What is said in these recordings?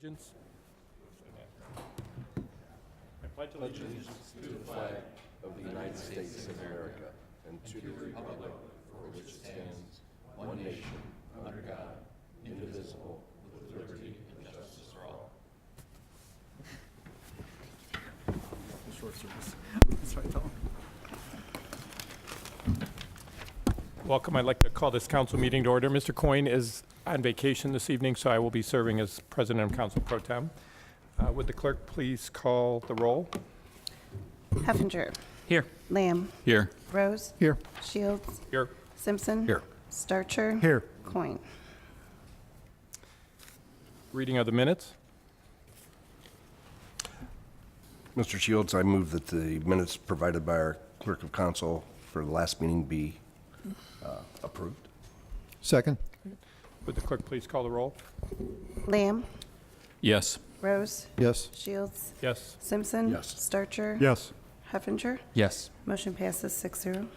Allegiance. I pledge allegiance To the flag of the United States of America and to the republic for which it stands, one nation, under God, indivisible, with liberty and justice for all. Short service. That's right, Tom. Welcome. I'd like to call this council meeting to order. Mr. Coyne is on vacation this evening, so I will be serving as President of Council Pro Tem. Would the clerk please call the roll? Heffinger. Here. Lamb. Here. Rose. Here. Shields. Here. Simpson. Here. Starcher. Here. Coin. Reading of the minutes. Mr. Shields, I move that the minutes provided by our clerk of council for the last meeting be approved. Second. Would the clerk please call the roll? Lamb. Yes. Rose. Yes. Shields. Yes. Simpson. Yes. Starcher. Yes. Heffinger. Yes. Motion passes 6-0.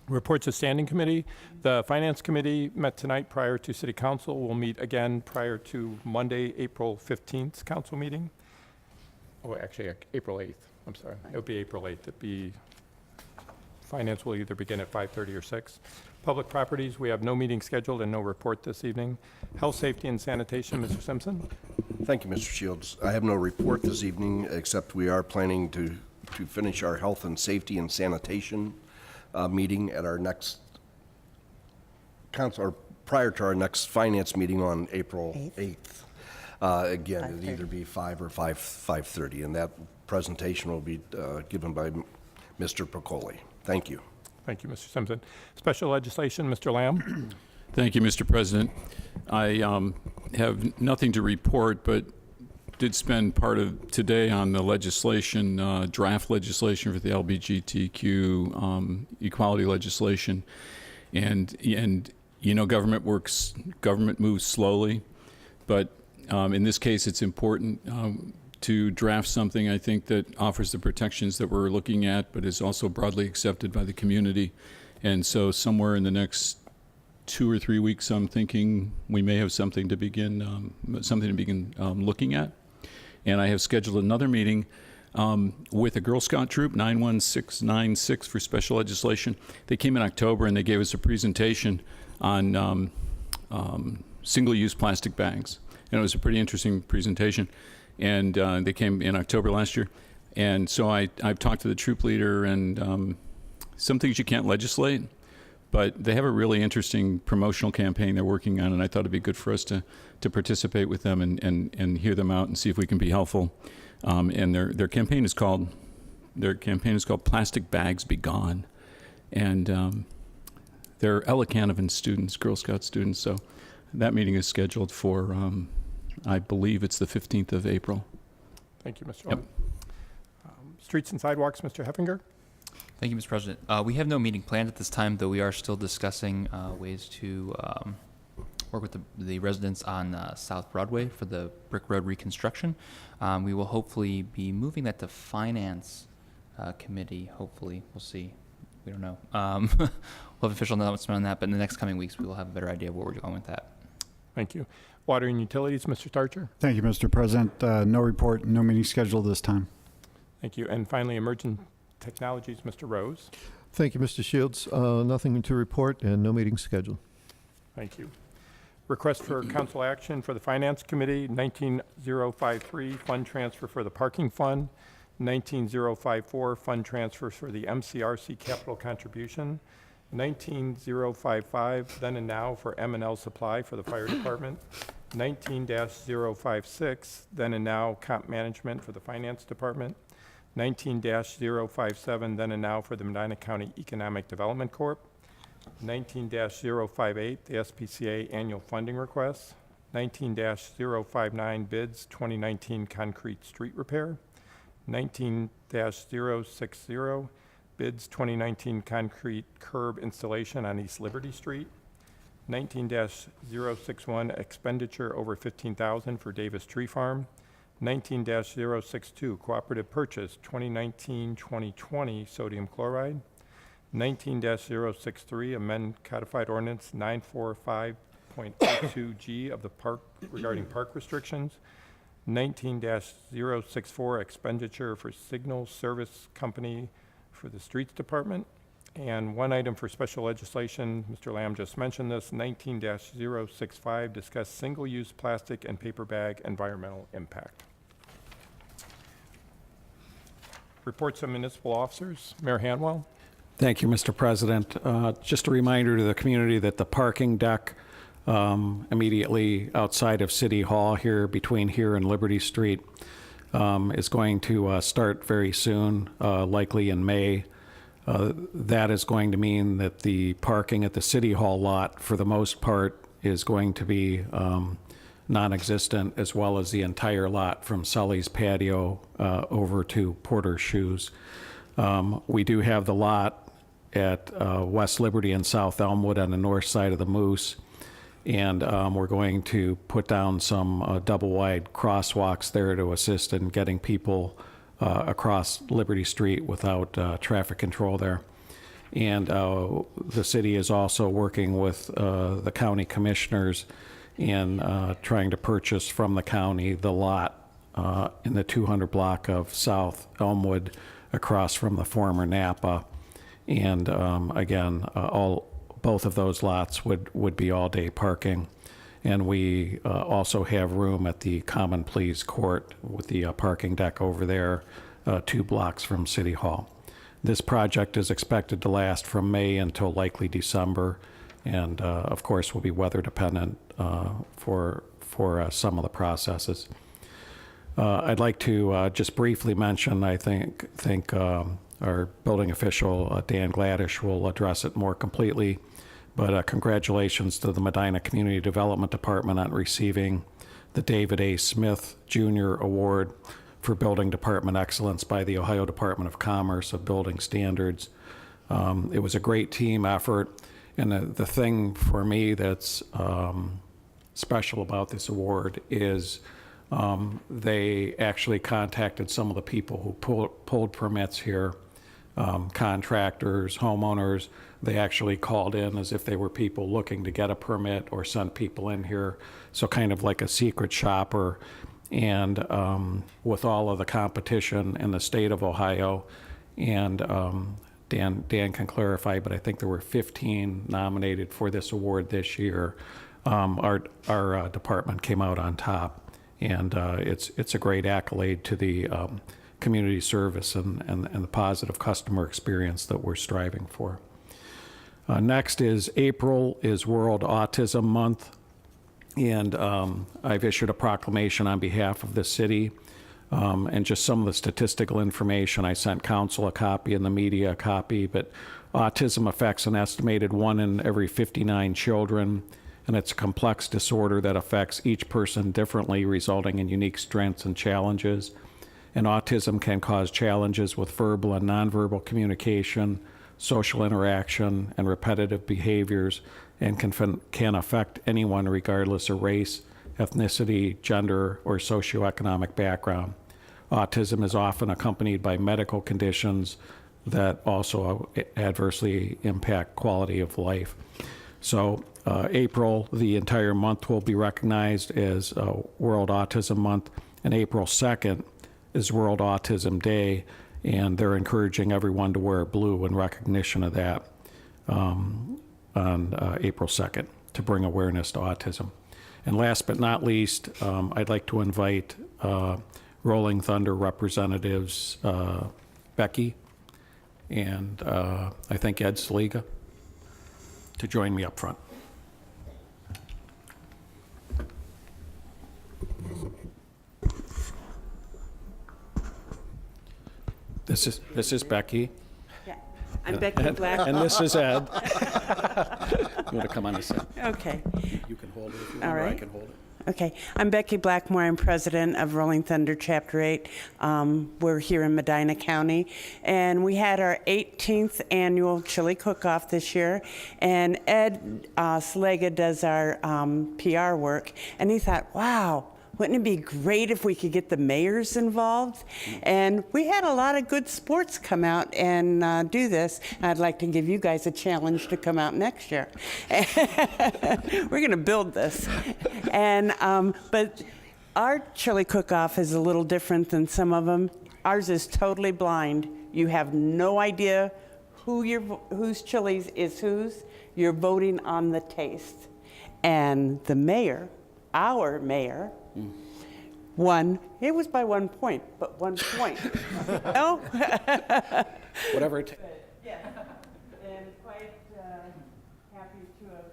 Reports of Standing Committee. The Finance Committee met tonight prior to City Council. We'll meet again prior to Monday, April 15th council meeting. Oh, actually, April 8th. I'm sorry. It would be April 8th. It'd be, Finance will either begin at 5:30 or 6. Public Properties, we have no meeting scheduled and no report this evening. Health, Safety, and Sanitation, Mr. Simpson. Thank you, Mr. Shields. I have no report this evening, except we are planning to finish our health and safety and sanitation meeting at our next council, or prior to our next finance meeting on April 8th. Again, it'd either be 5 or 5:30, and that presentation will be given by Mr. Piccoli. Thank you. Thank you, Mr. Simpson. Special Legislation, Mr. Lamb. Thank you, Mr. President. I have nothing to report, but did spend part of today on the legislation, draft legislation for the LGBTQ equality legislation. And you know, government moves slowly, but in this case, it's important to draft something, I think, that offers the protections that we're looking at, but is also broadly accepted by the community. And so somewhere in the next 2 or 3 weeks, I'm thinking we may have something to begin looking at. And I have scheduled another meeting with a Girl Scout troop, 91696 for special legislation. They came in October and they gave us a presentation on single-use plastic bags. And it was a pretty interesting presentation. And they came in October last year. And so I've talked to the troop leader, and some things you can't legislate, but they have a really interesting promotional campaign they're working on, and I thought it'd be good for us to participate with them and hear them out and see if we can be helpful. And their campaign is called Plastic Bags Be Gone. And they're Ella Canavan students, Girl Scout students. So that meeting is scheduled for I believe it's the 15th of April. Thank you, Mr. Lamb. Streets and Sidewalks, Mr. Heffinger. Thank you, Mr. President. We have no meeting planned at this time, though we are still discussing ways to work with the residents on South Broadway for the Brick Road reconstruction. We will hopefully be moving that to Finance Committee, hopefully. We'll see. We don't know. We'll have official announcement on that, but in the next coming weeks, we will have a better idea of where we're going with that. Thank you. Water and Utilities, Mr. Starcher. Thank you, Mr. President. No report, no meeting scheduled this time. Thank you. And finally, Emergent Technologies, Mr. Rose. Thank you, Mr. Shields. Nothing to report and no meeting scheduled. Thank you. Request for council action for the Finance Committee, 19053, fund transfer for the Parking Fund, 19054, fund transfer for the MCRC capital contribution, 19055, then and now for M&L Supply for the Fire Department, 19-056, then and now comp management for the Finance Department, 19-057, then and now for the Medina County Economic Development Corp., 19-058, the SPCA annual funding requests, 19-059, bids 2019 concrete street repair, 19-060, bids 2019 concrete curb installation on East Liberty Street, 19-061, expenditure over $15,000 for Davis Tree Farm, 19-062, cooperative purchase 2019-2020 sodium chloride, 19-063, amend codified ordinance 945 19-0.22G of the park regarding park restrictions, 19-064 expenditure for signal service company for the streets department, and one item for special legislation, Mr. Lamb just mentioned this, 19-065, discuss single-use plastic and paper bag environmental impact. Reports of municipal officers. Mayor Hanwell. Thank you, Mr. President. Just a reminder to the community that the parking deck immediately outside of City Hall here, between here and Liberty Street, is going to start very soon, likely in May. That is going to mean that the parking at the City Hall lot, for the most part, is going to be non-existent, as well as the entire lot from Sully's patio over to Porter's Shoes. We do have the lot at West Liberty and South Elmwood on the north side of the Moose, and we're going to put down some double-wide crosswalks there to assist in getting people across Liberty Street without traffic control there. And the city is also working with the county commissioners in trying to purchase from the county the lot in the 200 block of South Elmwood across from the former Napa. And again, both of those lots would be all-day parking. And we also have room at the Common Pleas Court with the parking deck over there, 2 blocks from City Hall. This project is expected to last from May until likely December, and of course will be weather dependent for some of the processes. I'd like to just briefly mention, I think our building official, Dan Gladish, will address it more completely. But congratulations to the Medina Community Development Department on receiving the David A. Smith Jr. Award for Building Department Excellence by the Ohio Department of Commerce of Building Standards. It was a great team effort, and the thing for me that's special about this award is they actually contacted some of the people who pulled permits here, contractors, homeowners. They actually called in as if they were people looking to get a permit or sent people in here. So kind of like a secret shopper. And with all of the competition in the state of Ohio, and Dan can clarify, but I think there were 15 nominated for this award this year. Our department came out on top, and it's a great accolade to the community service and the positive customer experience that we're striving for. Next is April is World Autism Month, and I've issued a proclamation on behalf of the city, and just some of the statistical information. I sent council a copy and the media a copy, but autism affects an estimated 1 in every 59 children, and it's a complex disorder that affects each person differently, resulting in unique strengths and challenges. And autism can cause challenges with verbal and nonverbal communication, social interaction, and repetitive behaviors, and can affect anyone regardless of race, ethnicity, gender, or socioeconomic background. Autism is often accompanied by medical conditions that also adversely impact quality of life. So April, the entire month, will be recognized as World Autism Month, and April 2nd is World Autism Day, and they're encouraging everyone to wear blue in recognition of that on April 2nd to bring awareness to autism. And last but not least, I'd like to invite Rolling Thunder representatives Becky and I think Ed Saliga to join me up front. This is Becky. Yeah, I'm Becky Black. And this is Ed. You want to come on this side? Okay, You can hold it if you All want, or I right. can hold it. okay. I'm Becky Blackmore. I'm president of Rolling Thunder Chapter 8. We're here in Medina County, and we had our 18th annual chili cook-off this year. And Ed Slega does our PR work, and he thought, wow, wouldn't it be great if we could get the mayors involved? And we had a lot of good sports come out and do this. I'd like to give you guys a challenge to come out next year. We're going to build this. And but our chili cook-off is a little different than some of them. Ours is totally blind. You have no idea whose chilies is whose. You're voting on the taste. And the mayor, our mayor, won. It was by 1 point, but 1 point. No? Whatever it takes. Yeah. And quite happy to have,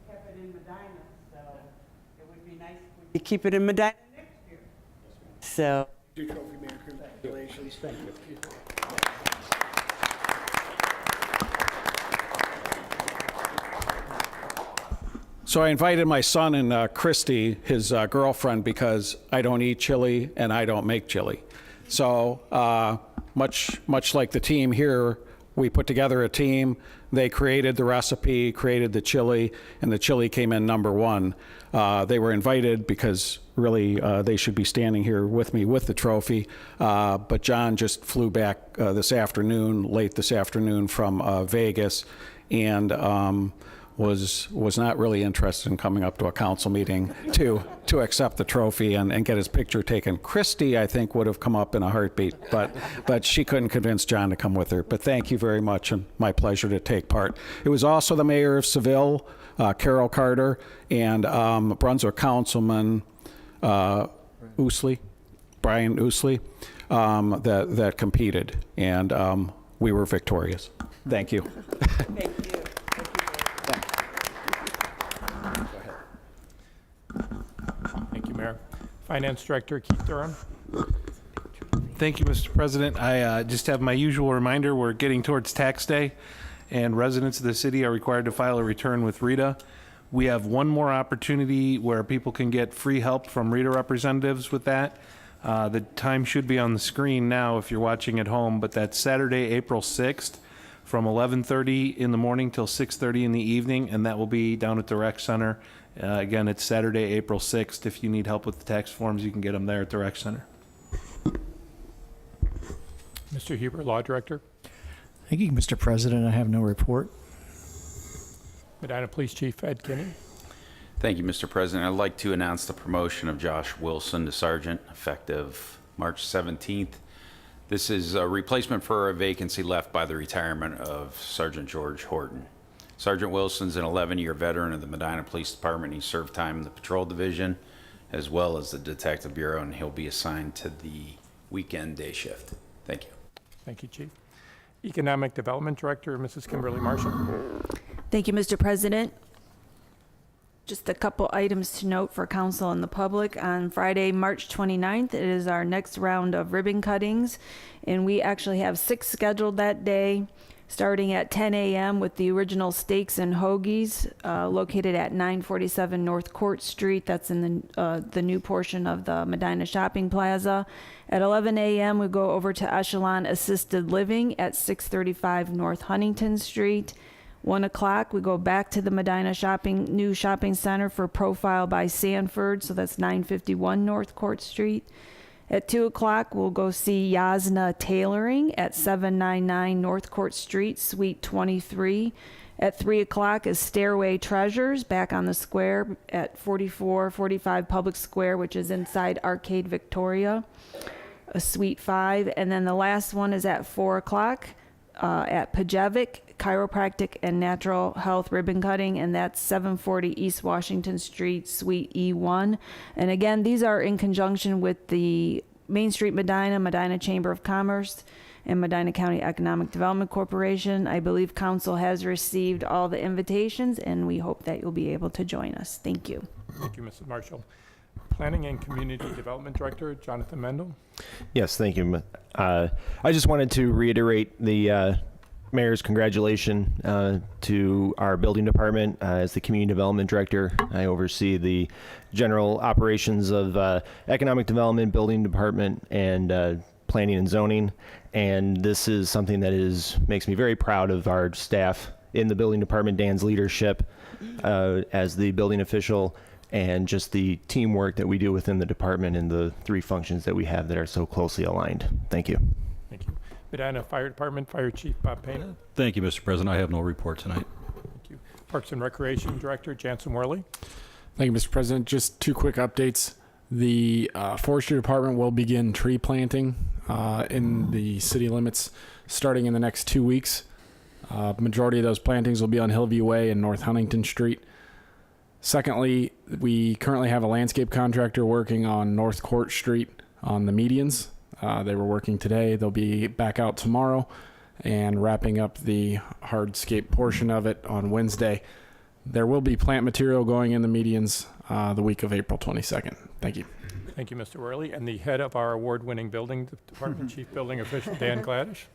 kept it in Medina. So it would be nice if we could keep it in Medina next year. So. Your trophy, Mayor. Congratulations. Thank you. So I invited my son and Christy, his girlfriend, because I don't eat chili and I don't make chili. So much like the team here, we put together a team. They created the recipe, created the chili, and the chili came in #1. They were invited because really they should be standing here with me with the trophy. But John just flew back late this afternoon from Vegas, and was not really interested in coming up to a council meeting to accept the trophy and get his picture taken. Christy, I think, would have come up in a heartbeat, but she couldn't convince John to come with her. But thank you very much, and my pleasure to take part. It was also the mayor of Seville, Carol Carter, and Brunswick Councilman Brian Ousley, that competed, and we were victorious. Thank you. Thank you. Thank you, Mayor. Finance Director Keith Durham. Thank you, Mr. President. I just have my usual reminder, we're getting towards tax day, and residents of the city are required to file a return with RITA. We have one more opportunity where people can get free help from RITA representatives with that. The time should be on the screen now if you're watching at home, but that's Saturday, April 6th from 11:30 in the morning till 6:30 in the evening, and that will be down at the Rec Center. Again, it's Saturday, April 6th. If you need help with the tax forms, you can get them there at the Rec Center. Mr. Huber, Law Director. Thank you, Mr. President. I have no report. Medina Police Chief Ed Kinney. Thank you, Mr. President. I'd like to announce the promotion of Josh Wilson to Sergeant effective March 17th. This is a replacement for a vacancy left by the retirement of Sergeant George Horton. Sergeant Wilson's an 11-year veteran of the Medina Police Department. He served time in the Patrol Division as well as the Detective Bureau, and he'll be assigned to the weekend day shift. Thank you. Thank you, Chief. Economic Development Director, Mrs. Kimberly Marshall. Thank you, Mr. President. Just a couple items to note for council and the public. On Friday, March 29th, it is our next round of ribbon cuttings, and we actually have 6 scheduled that day, starting at 10 a.m. with the original Steaks and Hoagies located at 947 North Court Street. That's in the new portion of the Medina Shopping Plaza. At 11 a.m., we go over to Echelon Assisted Living at 635 North Huntington Street. 1 o'clock, we go back to the Medina new shopping center for Profile by Sanford, so that's 951 North Court Street. At 2 o'clock, we'll go see Yasna Tailoring at 799 North Court Street, Suite 23. At 3 o'clock is Stairway Treasures back on the square at 4445 Public Square, which is inside Arcade Victoria, Suite 5. And then the last one is at 4 o'clock at Pajevic Chiropractic and Natural Health Ribbon Cutting, and that's 740 East Washington Street, Suite E1. And again, these are in conjunction with the Main Street Medina Chamber of Commerce, and Medina County Economic Development Corporation. I believe council has received all the invitations, and we hope that you'll be able to join us. Thank you. Thank you, Mrs. Marshall. Planning and Community Development Director, Jonathan Mendel. Yes, thank you. I just wanted to reiterate the Mayor's congratulations to our building department. As the Community Development Director, I oversee the general operations of Economic Development, Building Department, and Planning and Zoning. And this is something that makes me very proud of our staff in the Building Department, Dan's leadership as the building official, and just the teamwork that we do within the department and the three functions that we have that are so closely aligned. Thank you. Thank you. Medina Fire Department, Fire Chief Bob Payne. Thank you, Mr. President. I have no report tonight. Thank you. Parks and Recreation Director Jansen Worley. Thank you, Mr. President. Just two quick updates. The Forestry Department will begin tree planting in the city limits starting in the next 2 weeks. Majority of those plantings will be on Hillview Way and North Huntington Street. Secondly, we currently have a landscape contractor working on North Court Street on the medians. They were working today. They'll be back out tomorrow and wrapping up the hardscape portion of it on Wednesday. There will be plant material going in the medians the week of April 22nd. Thank you. Thank you, Mr. Worley. And the head of our award-winning building department, Chief Building Official Dan Gladish.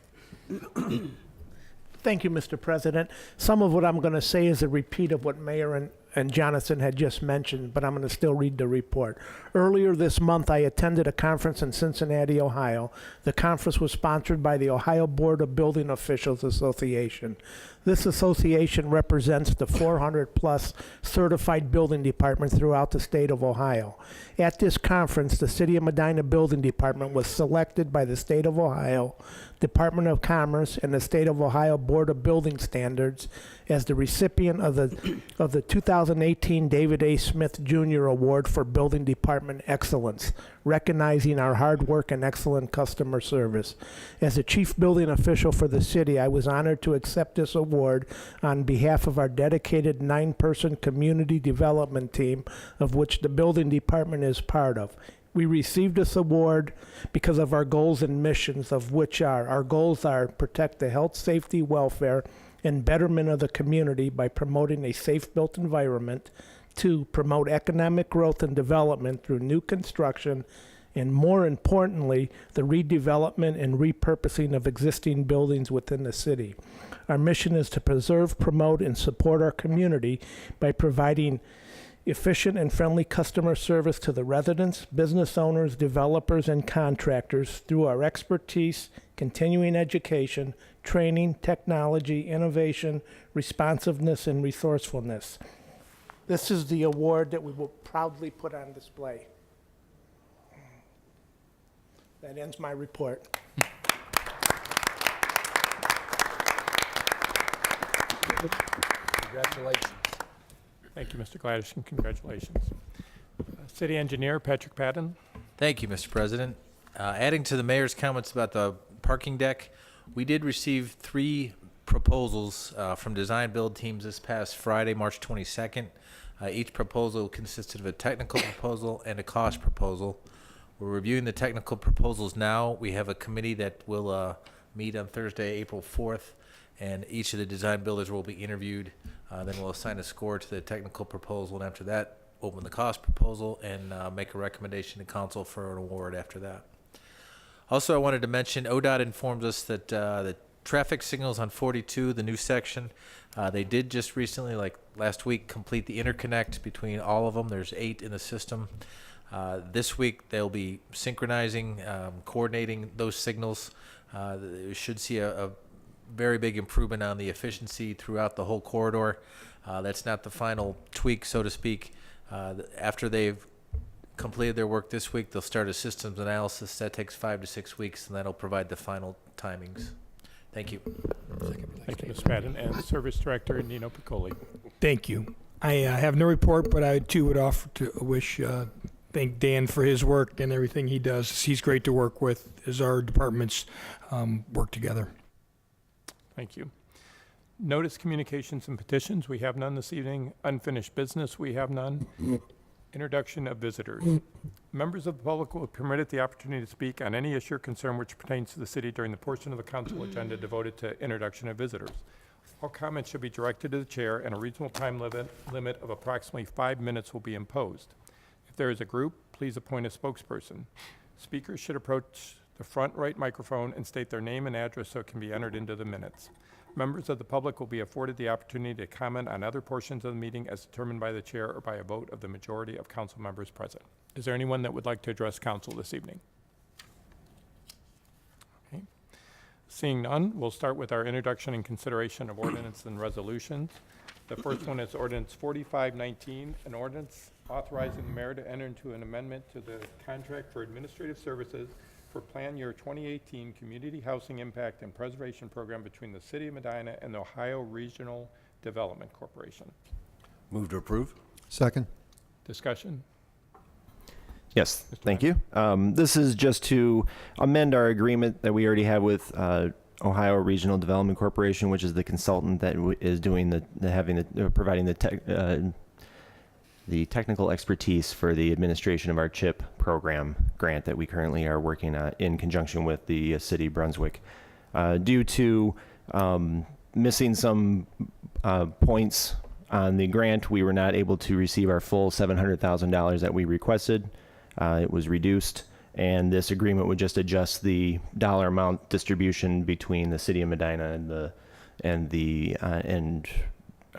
Thank you, Mr. President. Some of what I'm going to say is a repeat of what Mayor and Jonathan had just mentioned, but I'm going to still read the report. Earlier this month, I attended a conference in Cincinnati, Ohio. The conference was sponsored by the Ohio Board of Building Officials Association. This association represents the 400-plus certified building departments throughout the state of Ohio. At this conference, the City of Medina Building Department was selected by the State of Ohio, Department of Commerce, and the State of Ohio Board of Building Standards as the recipient of the 2018 David A. Smith Jr. Award for Building Department Excellence, recognizing our hard work and excellent customer service. As the chief building official for the city, I was honored to accept this award on behalf of our dedicated 9-person community development team, of which the building department is part of. We received this award because of our goals and missions, of which our goals are protect the health, safety, welfare, and betterment of the community by promoting a safe built environment. 2, promote economic growth and development through new construction, and more importantly, the redevelopment and repurposing of existing buildings within the city. Our mission is to preserve, promote, and support our community by providing efficient and friendly customer service to the residents, business owners, developers, and contractors through our expertise, continuing education, training, technology, innovation, responsiveness, and resourcefulness. This is the award that we will proudly put on display. That ends my report. Congratulations. Thank you, Mr. Gladish, and congratulations. City Engineer Patrick Patton. Thank you, Mr. President. Adding to the mayor's comments about the parking deck, we did receive 3 proposals from design build teams this past Friday, March 22nd. Each proposal consisted of a technical proposal and a cost proposal. We're reviewing the technical proposals now. We have a committee that will meet on Thursday, April 4th, and each of the design builders will be interviewed. Then we'll assign a score to the technical proposal, and after that, open the cost proposal and make a recommendation to council for an award after that. Also, I wanted to mention ODOT informs us that the traffic signals on 42, the new section, they did just recently, like last week, complete the interconnect between all of them. There's 8 in the system. This week, they'll be synchronizing, coordinating those signals. We should see a very big improvement on the efficiency throughout the whole corridor. That's not the final tweak, so to speak. After they've completed their work this week, they'll start a systems analysis. That takes 5 to 6 weeks, and that'll provide the final timings. Thank you. Thank you, Mr. Patton. And Service Director Nino Piccoli. Thank you. I have no report, but I too would offer to thank Dan for his work and everything he does. He's great to work with as our departments work together. Thank you. Notice, communications, and petitions, we have none this evening. Unfinished business, we have none. Introduction of visitors. Members of the public will be permitted the opportunity to speak on any issue or concern which pertains to the city during the portion of the council agenda devoted to introduction of visitors. All comments should be directed to the chair, and a reasonable time limit of approximately 5 minutes will be imposed. If there is a group, please appoint a spokesperson. Speakers should approach the front right microphone and state their name and address so it can be entered into the minutes. Members of the public will be afforded the opportunity to comment on other portions of the meeting as determined by the chair or by a vote of the majority of council members present. Is there anyone that would like to address council this evening? Okay. Seeing none, we'll start with our introduction and consideration of ordinance and resolutions. The first one is ordinance 4519, an ordinance authorizing the mayor to enter into an amendment to the contract for administrative services for Plan Year 2018 Community Housing Impact and Preservation Program between the City of Medina and the Ohio Regional Development Corporation. Move to approve. Second. Discussion? Yes, thank you. This is just to amend our agreement that we already have with Ohio Regional Development Corporation, which is the consultant that is doing providing the technical expertise for the administration of our CHIP program grant that we currently are working on in conjunction with the city of Brunswick. Due to missing some points on the grant, we were not able to receive our full $700,000 that we requested. It was reduced, and this agreement would just adjust the dollar amount distribution between the city of Medina and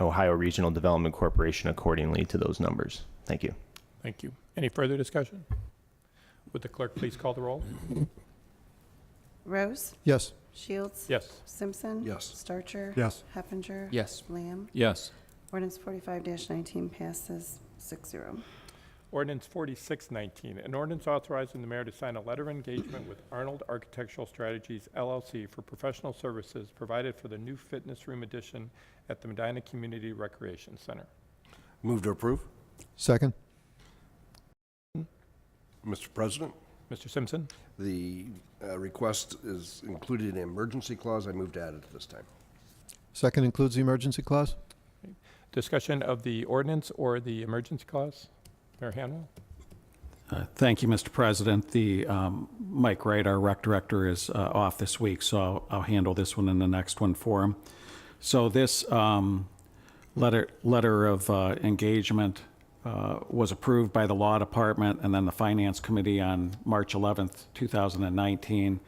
Ohio Regional Development Corporation accordingly to those numbers. Thank you. Thank you. Any further discussion? Would the clerk please call the roll? Rose? Yes. Shields? Yes. Simpson? Yes. Starcher? Yes. Heffinger? Yes. Lamb? Yes. Ordinance 45-19 passes 6-0. Ordinance 4619, an ordinance authorizing the mayor to sign a letter of engagement with Arnold Architectural Strategies, LLC for professional services provided for the new fitness room addition at the Medina Community Recreation Center. Move to approve. Second. Mr. President, Mr. Simpson? the request is included in the emergency clause. I move to add it at this time. Second includes the emergency clause? Discussion of the ordinance or the emergency clause? Mayor Hanwell? Thank you, Mr. President. The Mike Wright, our rec director, is off this week, so I'll handle this one and the next one for him. So this letter of engagement was approved by the Law Department and then the Finance Committee on March 11th, 2019.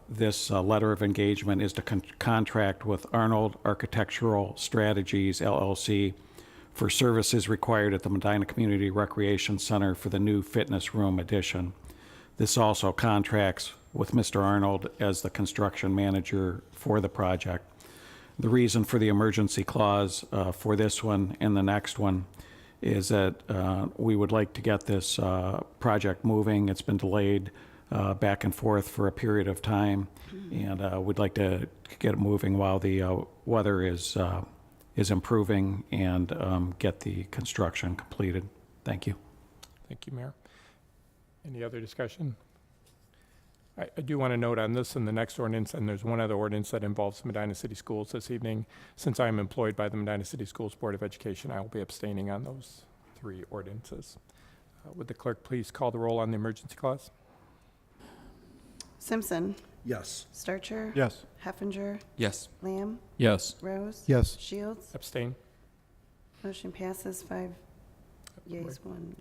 This letter of engagement is to contract with Arnold Architectural Strategies, LLC, for services required at the Medina Community Recreation Center for the new fitness room addition. This also contracts with Mr. Arnold as the construction manager for the project. The reason for the emergency clause for this one and the next one is that we would like to get this project moving. It's been delayed back and forth for a period of time, and we'd like to get it moving while the weather is improving and get the construction completed. Thank you. Thank you, Mayor. Any other discussion? I do want to note on this and the next ordinance, and there's one other ordinance that involves Medina City Schools this evening. Since I am employed by the Medina City Schools Board of Education, I will be abstaining on those three ordinances. Would the clerk please call the roll on the emergency clause? Simpson? Yes. Starcher? Yes. Heffinger? Yes. Lamb? Yes. Rose? Yes. Shields? Abstain. Motion passes 5 yeas, 1 nay.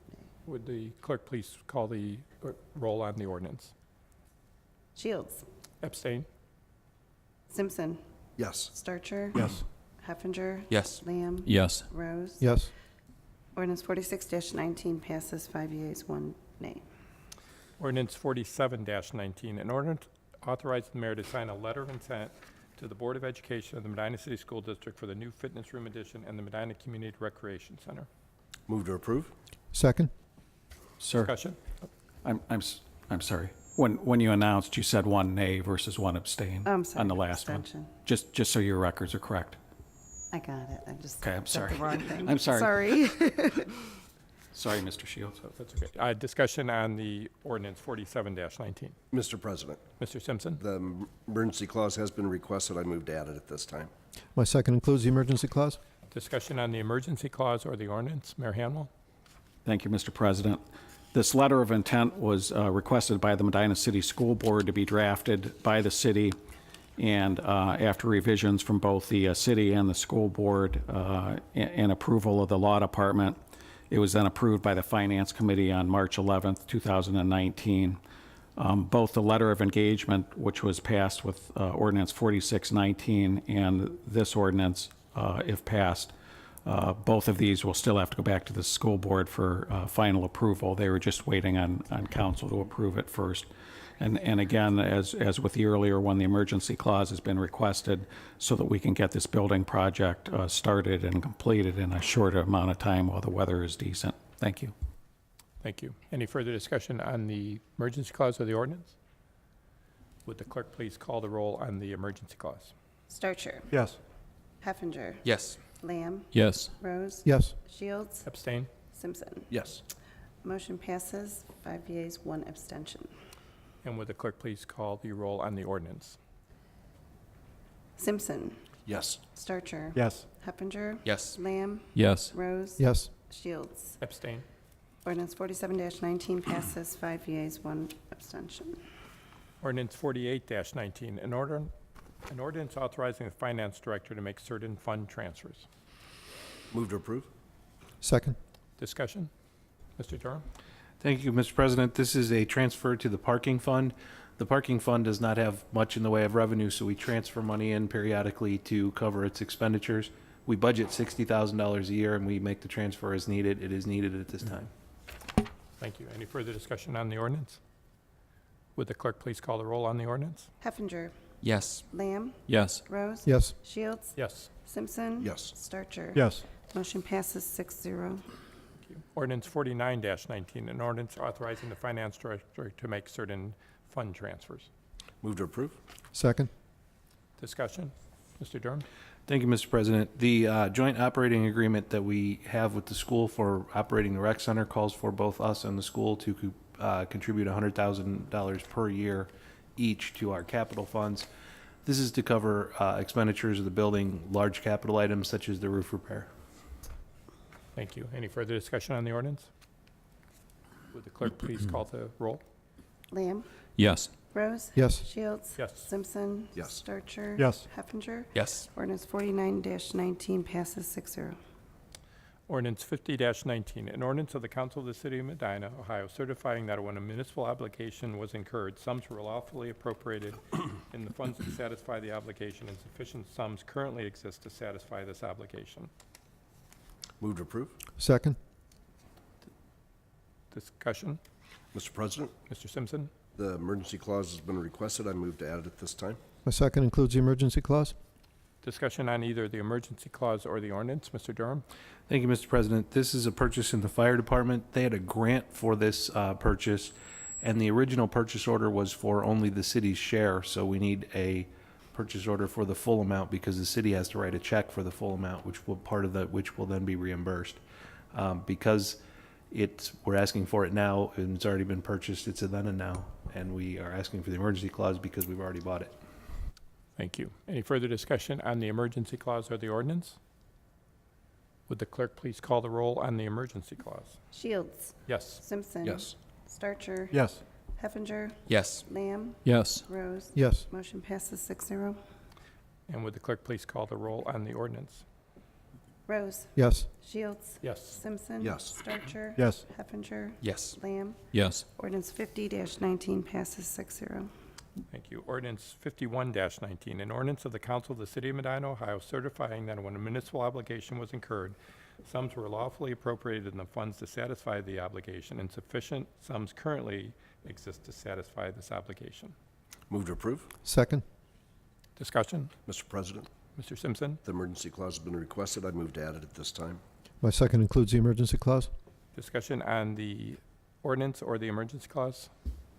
Would the clerk please call the roll on the ordinance? Shields? Abstain. Simpson? Yes. Starcher? Yes. Heffinger? Yes. Lamb? Yes. Rose? Yes. Ordinance 46-19 passes 5 yeas, 1 nay. Ordinance 47-19, an ordinance authorizing the mayor to sign a letter of intent to the Board of Education of the Medina City School District for the new fitness room addition and the Medina Community Recreation Center. Move to approve. Second. Sir, Discussion? I'm sorry. When you announced, you said 1 nay versus 1 abstain I'm sorry. on the last Abstention. one. Just so your records are correct. I got it. I just Okay, I'm said sorry. the wrong thing. I'm sorry. Sorry. Sorry, Mr. Shields. That's okay. Discussion on the ordinance 47-19. Mr. President, Mr. Simpson? the emergency clause has been requested. I move to add it at this time. My second includes the emergency clause? Discussion on the emergency clause or the ordinance. Mayor Hanwell? Thank you, Mr. President. This letter of intent was requested by the Medina City School Board to be drafted by the city, and after revisions from both the city and the school board and approval of the law department, it was then approved by the Finance Committee on March 11th, 2019. Both the letter of engagement, which was passed with Ordinance 4619, and this ordinance, if passed, both of these will still have to go back to the school board for final approval. They were just waiting on council to approve it first. And again, as with the earlier one, the emergency clause has been requested so that we can get this building project started and completed in a short amount of time while the weather is decent. Thank you. Thank you. Any further discussion on the emergency clause or the ordinance? Would the clerk please call the roll on the emergency clause? Starcher. Yes. Heffinger. Yes. Lamb. Yes. Rose. Yes. Shields. Abstain? Simpson. Yes. Motion passes, 5 yeas, 1 abstention. And would the clerk please call the roll on the ordinance? Simpson. Yes. Starcher. Yes. Heffinger. Yes. Lamb. Yes. Rose. Yes. Shields. Abstain? Ordinance 47-19 passes, 5 yeas, 1 abstention. Ordinance 48-19, an ordinance authorizing the finance director to make certain fund transfers. Move to approve? Second. Discussion? Mr. Durham? Thank you, Mr. President. This is a transfer to the parking fund. The parking fund does not have much in the way of revenue, so we transfer money in periodically to cover its expenditures. We budget $60,000 a year, and we make the transfer as needed. It is needed at this time. Thank you. Any further discussion on the ordinance? Would the clerk please call the roll on the ordinance? Heffinger. Yes. Lamb. Yes. Rose. Yes. Shields. Yes. Simpson. Yes. Starcher. Yes. Motion passes 6-0. Ordinance 49-19, an ordinance authorizing the finance director to make certain fund transfers. Move to approve? Second. Discussion? Mr. Durham? Thank you, Mr. President. The joint operating agreement that we have with the school for operating the rec center calls for both us and the school to contribute $100,000 per year each to our capital funds. This is to cover expenditures of the building, large capital items such as the roof repair. Thank you. Any further discussion on the ordinance? Would the clerk please call the roll? Lamb. Yes. Rose. Yes. Shields. Yes. Simpson. Yes. Starcher. Yes. Heffinger. Yes. Ordinance 49-19 passes 6-0. Ordinance 50-19, an ordinance of the Council of the City of Medina, Ohio, certifying that when a municipal obligation was incurred, sums were lawfully appropriated in the funds to satisfy the obligation, and sufficient sums currently exist to satisfy this obligation. Move to approve? Second. Discussion? Mr. President, Mr. Simpson? the emergency clause has been requested. I move to add it at this time. My second includes the emergency clause. Discussion on either the emergency clause or the ordinance. Mr. Durham? Thank you, Mr. President. This is a purchase in the fire department. They had a grant for this purchase, and the original purchase order was for only the city's share, so we need a purchase order for the full amount because the city has to write a check for the full amount, which will then be reimbursed. Because we're asking for it now and it's already been purchased, it's a then and now, and we are asking for the emergency clause because we've already bought it. Thank you. Any further discussion on the emergency clause or the ordinance? Would the clerk please call the roll on the emergency clause? Shields. Yes. Simpson. Yes. Starcher. Yes. Heffinger. Yes. Lamb. Yes. Rose. Yes. Motion passes 6-0. And would the clerk please call the roll on the ordinance? Rose. Yes. Shields. Yes. Simpson. Yes. Starcher. Yes. Heffinger. Yes. Lamb. Yes. Ordinance 50-19 passes 6-0. Thank you. Ordinance 51-19, an ordinance of the Council of the City of Medina, Ohio, certifying that when a municipal obligation was incurred, sums were lawfully appropriated in the funds to satisfy the obligation, and sufficient sums currently exist to satisfy this obligation. Move to approve? Second. Discussion? Mr. President, Mr. Simpson? the emergency clause has been requested. I move to add it at this time. My second includes the emergency clause. Discussion on the ordinance or the emergency clause?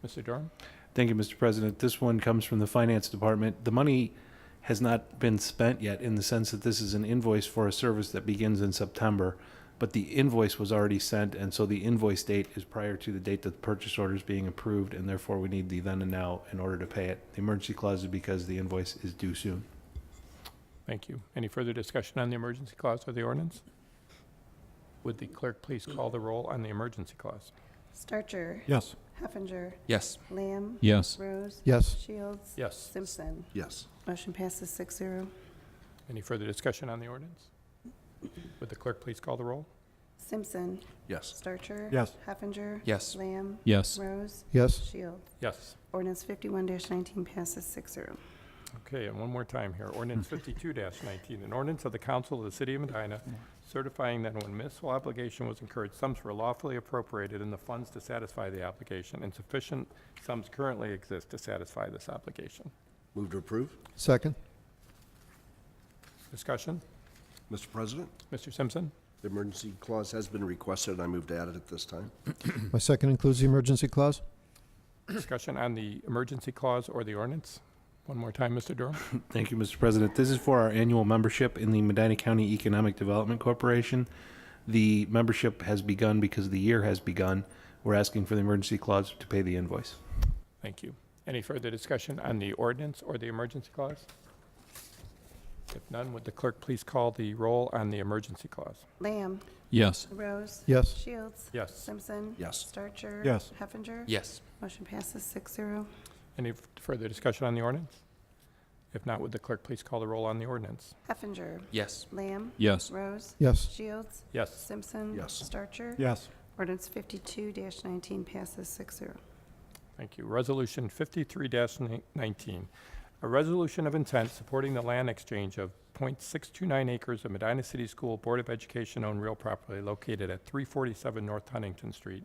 Mr. Durham? Thank you, Mr. President. This one comes from the Finance Department. The money has not been spent yet in the sense that this is an invoice for a service that begins in September, but the invoice was already sent, and so the invoice date is prior to the date that the purchase order is being approved, and therefore we need the then and now in order to pay it. The emergency clause is because the invoice is due soon. Thank you. Any further discussion on the emergency clause or the ordinance? Would the clerk please call the roll on the emergency clause? Starcher. Yes. Heffinger. Yes. Lamb. Yes. Rose. Yes. Shields. Yes. Simpson. Yes. Motion passes 6-0. Any further discussion on the ordinance? Would the clerk please call the roll? Simpson. Yes. Starcher. Yes. Heffinger. Yes. Lamb. Yes. Rose. Yes. Shields. Yes. Ordinance 51-19 passes 6-0. Okay, and one more time here. Ordinance 52-19, an ordinance of the Council of the City of Medina certifying that when municipal obligation was incurred, sums were lawfully appropriated in the funds to satisfy the obligation, and sufficient sums currently exist to satisfy this obligation. Move to approve. Second. Discussion? Mr. President, Mr. Simpson? the emergency clause has been requested. I move to add it at this time. My second includes the emergency clause. Discussion on the emergency clause or the ordinance? One more time, Mr. Durham. Thank you, Mr. President. This is for our annual membership in the Medina County Economic Development Corporation. The membership has begun because the year has begun. We're asking for the emergency clause to pay the invoice. Thank you. Any further discussion on the ordinance or the emergency clause? If none, would the clerk please call the roll on the emergency clause? Lamb. Yes. Rose. Yes. Shields. Yes. Simpson. Yes. Starcher. Yes. Heffinger. Yes. Motion passes 6-0. Any further discussion on the ordinance? If not, would the clerk please call the roll on the ordinance? Heffinger. Yes. Lamb. Yes. Rose. Yes. Shields. Yes. Simpson. Yes. Starcher. Yes. Ordinance 52-19 passes 6-0. Thank you. Resolution 53-19, a resolution of intent supporting the land exchange of .629 acres of Medina City School Board of Education owned real property located at 347 North Huntington Street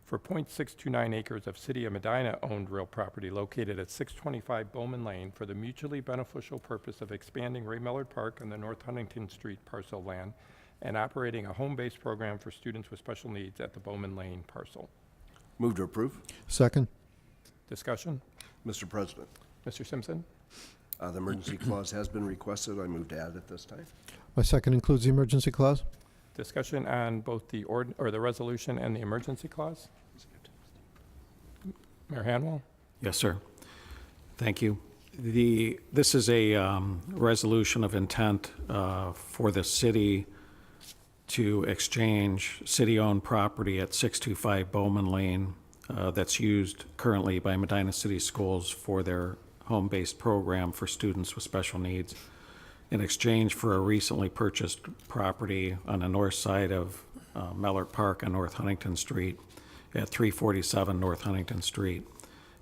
for .629 acres of City of Medina owned real property located at 625 Bowman Lane for the mutually beneficial purpose of expanding Ray Millard Park on the North Huntington Street parcel of land and operating a home-based program for students with special needs at the Bowman Lane parcel. Move to approve. Second. Discussion? Mr. President, Mr. Simpson? the emergency clause has been requested. I move to add it at this time. My second includes the emergency clause. Discussion on both the the resolution and the emergency clause? Mayor Hanwell? Yes, sir. Thank you. This is a resolution of intent for the city to exchange city-owned property at 625 Bowman Lane that's used currently by Medina City Schools for their home-based program for students with special needs in exchange for a recently purchased property on the north side of Mellert Park on North Huntington Street at 347 North Huntington Street.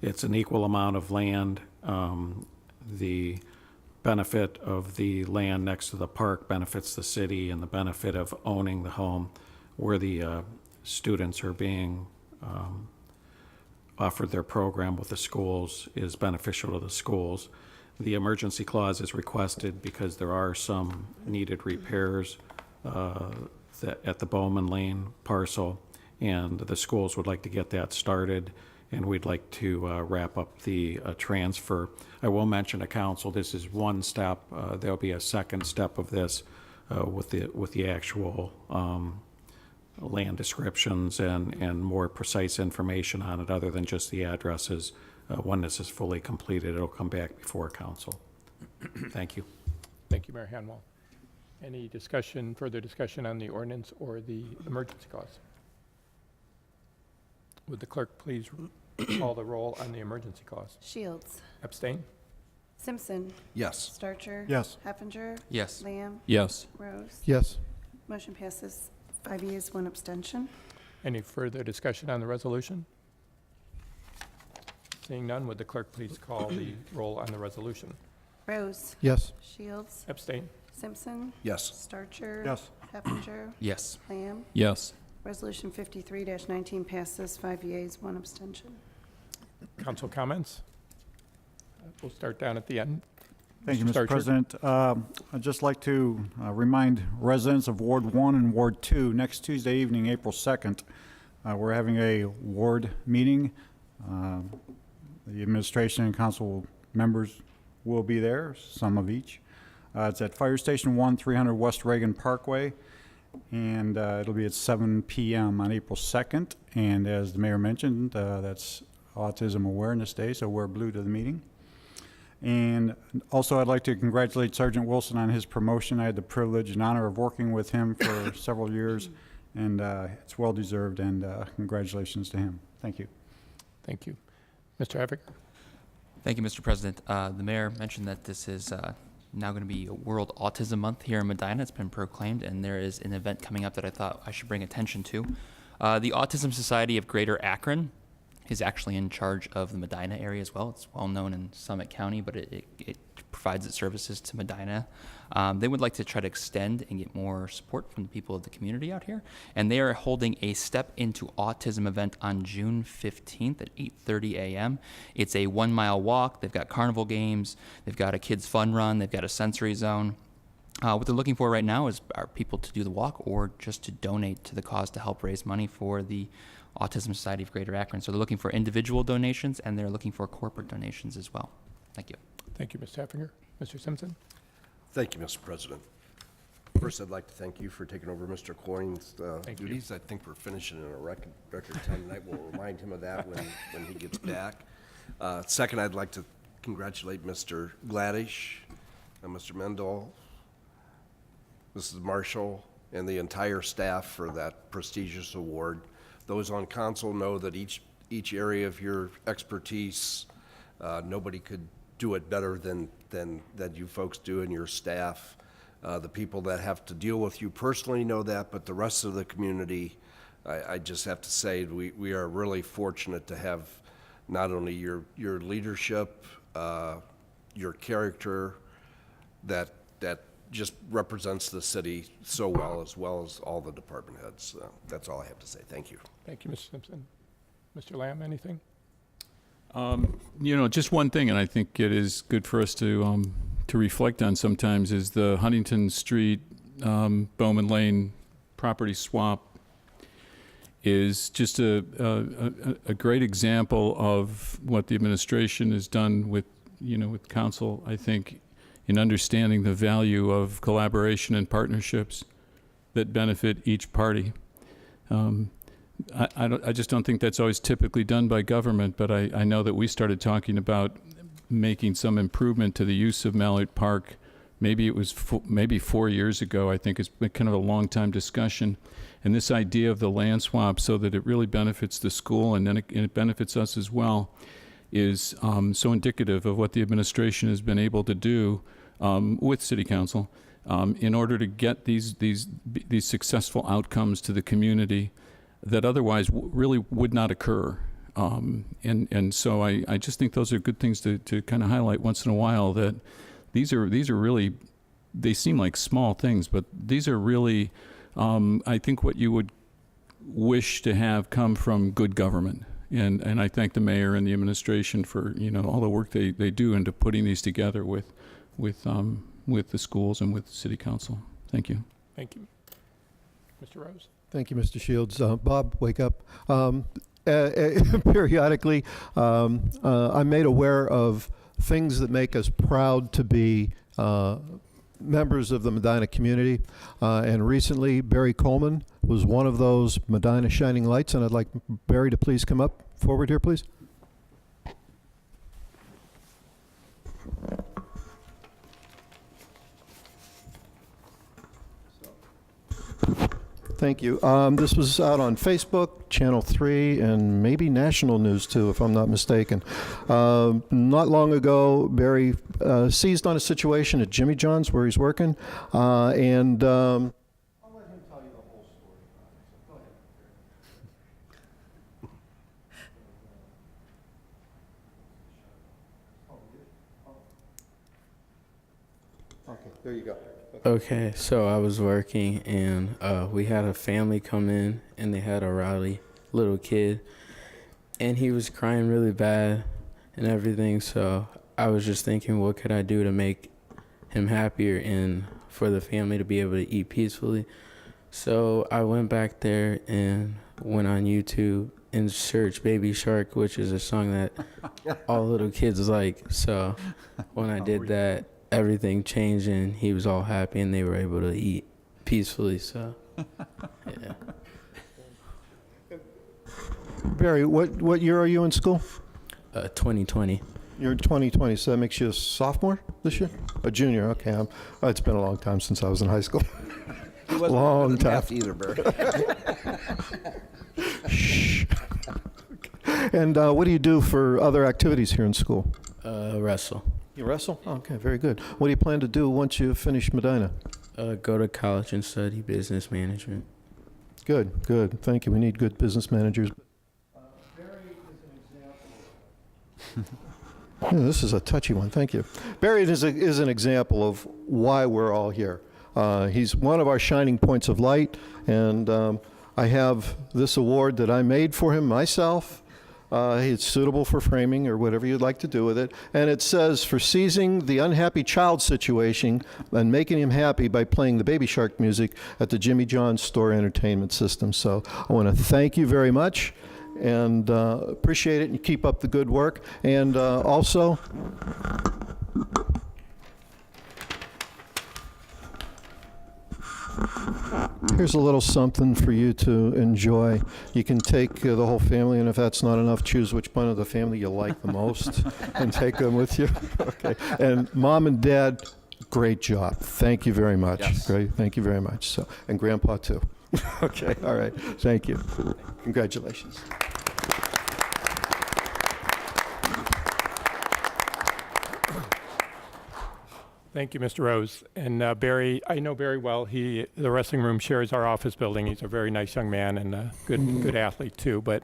It's an equal amount of land. The benefit of the land next to the park benefits the city, and the benefit of owning the home where the students are being offered their program with the schools is beneficial to the schools. The emergency clause is requested because there are some needed repairs at the Bowman Lane parcel, and the schools would like to get that started, and we'd like to wrap up the transfer. I will mention to council, this is one step. There'll be a second step of this with the actual land descriptions and more precise information on it other than just the addresses. When this is fully completed, it'll come back before council. Thank you. Thank you, Mayor Hanwell. Any discussion, further discussion on the ordinance or the emergency clause? Would the clerk please call the roll on the emergency clause? Shields. Abstain? Simpson. Yes. Starcher. Yes. Heffinger. Yes. Lamb. Yes. Rose. Yes. Motion passes 5 yeas, 1 abstention. Any further discussion on the resolution? Seeing none, would the clerk please call the roll on the resolution? Rose. Yes. Shields. Abstain? Simpson. Yes. Starcher. Yes. Heffinger. Yes. Lamb. Yes. Resolution 53-19 passes 5 yeas, 1 abstention. Council comments? We'll start down at the end. Thank you, Mr. Mr. Starcher. President. I'd just like to remind residents of Ward 1 and Ward 2, next Tuesday evening, April 2nd, we're having a ward meeting. The administration and council members will be there, some of each. It's at Fire Station 1, 300 West Reagan Parkway, and it'll be at 7 p.m. on April 2nd. And as the mayor mentioned, that's Autism Awareness Day, so wear blue to the meeting. And also, I'd like to congratulate Sergeant Wilson on his promotion. I had the privilege and honor of working with him for several years, and it's well-deserved, and congratulations to him. Thank you. Thank you. Mr. Heffinger? Thank you, Mr. President. The mayor mentioned that this is now going to be World Autism Month here in Medina. It's been proclaimed, and there is an event coming up that I thought I should bring attention to. The Autism Society of Greater Akron is actually in charge of the Medina area as well. It's well known in Summit County, but it provides its services to Medina. They would like to try to extend and get more support from the people of the community out here. And they are holding a Step Into Autism event on June 15th at 8:30 a.m. It's a 1-mile walk. They've got carnival games. They've got a kids fun run. They've got a sensory zone. What they're looking for right now are people to do the walk or just to donate to the cause to help raise money for the Autism Society of Greater Akron. So they're looking for individual donations and they're looking for corporate donations as well. Thank you. Thank you, Ms. Heffinger. Mr. Simpson? Thank you, Mr. President. First, I'd like to thank you for taking over Mr. Coyne's duties. I think we're finishing in a record time tonight. We'll remind him of that when he gets back. Second, I'd like to congratulate Mr. Gladish, Mr. Mendel, Mrs. Marshall, and the entire staff for that prestigious award. Those on council know that each area of your expertise, nobody could do it better than you folks do and your staff. The people that have to deal with you personally know that, but the rest of the community, I just have to say, we are really fortunate to have not only your leadership, your character, that just represents the city so well as all the department heads. That's all I have to say. Thank you. Thank you, Mr. Simpson. Mr. Lamb, anything? Just one thing, and I think it is good for us to reflect on sometimes, is the Huntington Street, Bowman Lane property swap is just a great example of what the administration has done with council, I think, in understanding the value of collaboration and partnerships that benefit each party. I just don't think that's always typically done by government, but I know that we started talking about making some improvement to the use of Mallard Park. Maybe it was maybe 4 years ago. I think it's been kind of a long time discussion. And this idea of the land swap so that it really benefits the school and then it benefits us as well is so indicative of what the administration has been able to do with City Council in order to get these successful outcomes to the community that otherwise really would not occur. And so I just think those are good things to kind of highlight once in a while, that these are really, they seem like small things, but these are really, I think, what you would wish to have come from good government. And I thank the mayor and the administration for all the work they do into putting these together with the schools and with City Council. Thank you. Thank you. Mr. Rose? Thank you, Mr. Shields. Bob, wake up. Periodically, I'm made aware of things that make us proud to be members of the Medina community. And recently, Barry Coleman was one of those Medina Shining Lights, and I'd like Barry to please come up forward here, please. Thank you. This was out on Facebook, Channel 3, and maybe national news too, if I'm not mistaken. Not long ago, Barry seized on a situation at Jimmy John's where he's working, and I'll let him tell you the whole story. Go ahead. Okay, there you go. Okay, so I was working and we had a family come in and they had a rowdy little kid and he was crying really bad and everything, so I was just thinking, what could I do to make him happier and for the family to be able to eat peacefully? So I went back there and went on YouTube and searched Baby Shark, which is a song that all little kids like. So when I did that, everything changed and he was all happy and they were able to eat peacefully. So yeah. Barry, what year are you in school? 2020. You're 2020, so that makes you a sophomore this year? A junior, okay. It's been a long time since I was in high school. Long time. Either, Barry. Shh. And what do you do for other activities here in school? Wrestle. You wrestle? Oh, okay, very good. What do you plan to do once you finish Medina? Go to college and study business management. Good, good. Thank you. We need good business managers. Barry is an Yeah, this is a touchy one. Thank you. Barry is an example of why we're all here. He's one of our shining points of light, and I have this award that I made for him myself. It's suitable for framing or whatever you'd like to do with it. And it says, for seizing the unhappy child situation and making him happy by playing the Baby Shark music at the Jimmy John's Store Entertainment System. So I want to thank you very much and appreciate it, and keep up the good work. And also, here's a little something for you to enjoy. You can take the whole family, and if that's not enough, choose which one of the family you like the most and take them with you. Okay. And Mom and Dad, great job. Thank you very much. Yes. Great. Thank you very much. So, and Grandpa too. Okay. All right. Thank you. Congratulations. Thank you, Mr. Rose. And Barry, I know Barry well. The wrestling room shares our office building. He's a very nice young man and a good athlete too. But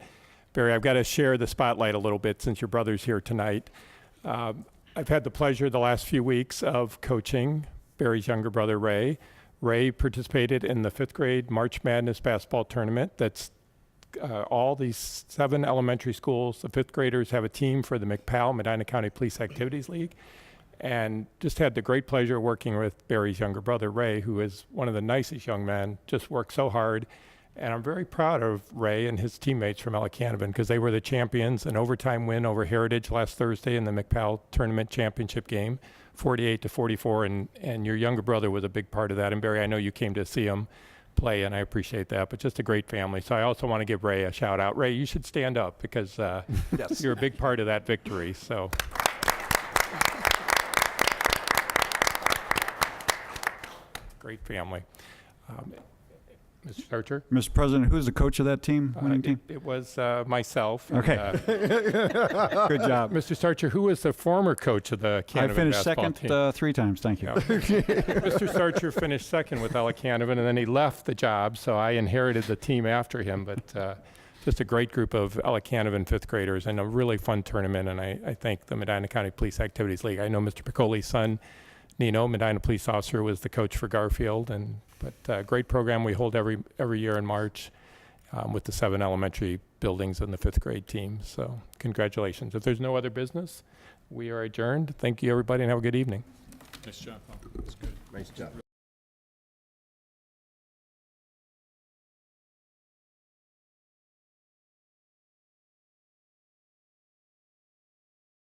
Barry, I've got to share the spotlight a little bit since your brother's here tonight. I've had the pleasure the last few weeks of coaching Barry's younger brother, Ray. Ray participated in the 5th grade March Madness basketball tournament. That's all these 7 elementary schools. The 5th graders have a team for the McPal, Medina County Police Activities League. And just had the great pleasure of working with Barry's younger brother, Ray, who is one of the nicest young men, just worked so hard. And I'm very proud of Ray and his teammates from Alacanavan because they were the champions, an overtime win over Heritage last Thursday in the McPal Tournament Championship game, 48-44, and your younger brother was a big part of that. And Barry, I know you came to see him play, and I appreciate that, but just a great family. So I also want to give Ray a shout out. Ray, you should stand up because Yes. you're a big part of that victory. So. Great family. Mr. Starcher? Mr. President, who's the coach of that team, winning team? It was myself. Okay. Good job. Mr. Starcher, who was the former coach of the Canavan I finished basketball second team? 3 times. Thank you. Yeah. Mr. Starcher finished second with Alacanavan, and then he left the job, so I inherited the team after him. But just a great group of Alacanavan 5th graders and a really fun tournament, and I thank the Medina County Police Activities League. I know Mr. Piccoli's son, Nino, Medina police officer, was the coach for Garfield, but great program we hold every year in March with the 7 elementary buildings and the 5th grade team. So congratulations. If there's no other business, we are adjourned. Thank you, everybody, and have a good evening. Nice job, Paul. That's good. Nice job.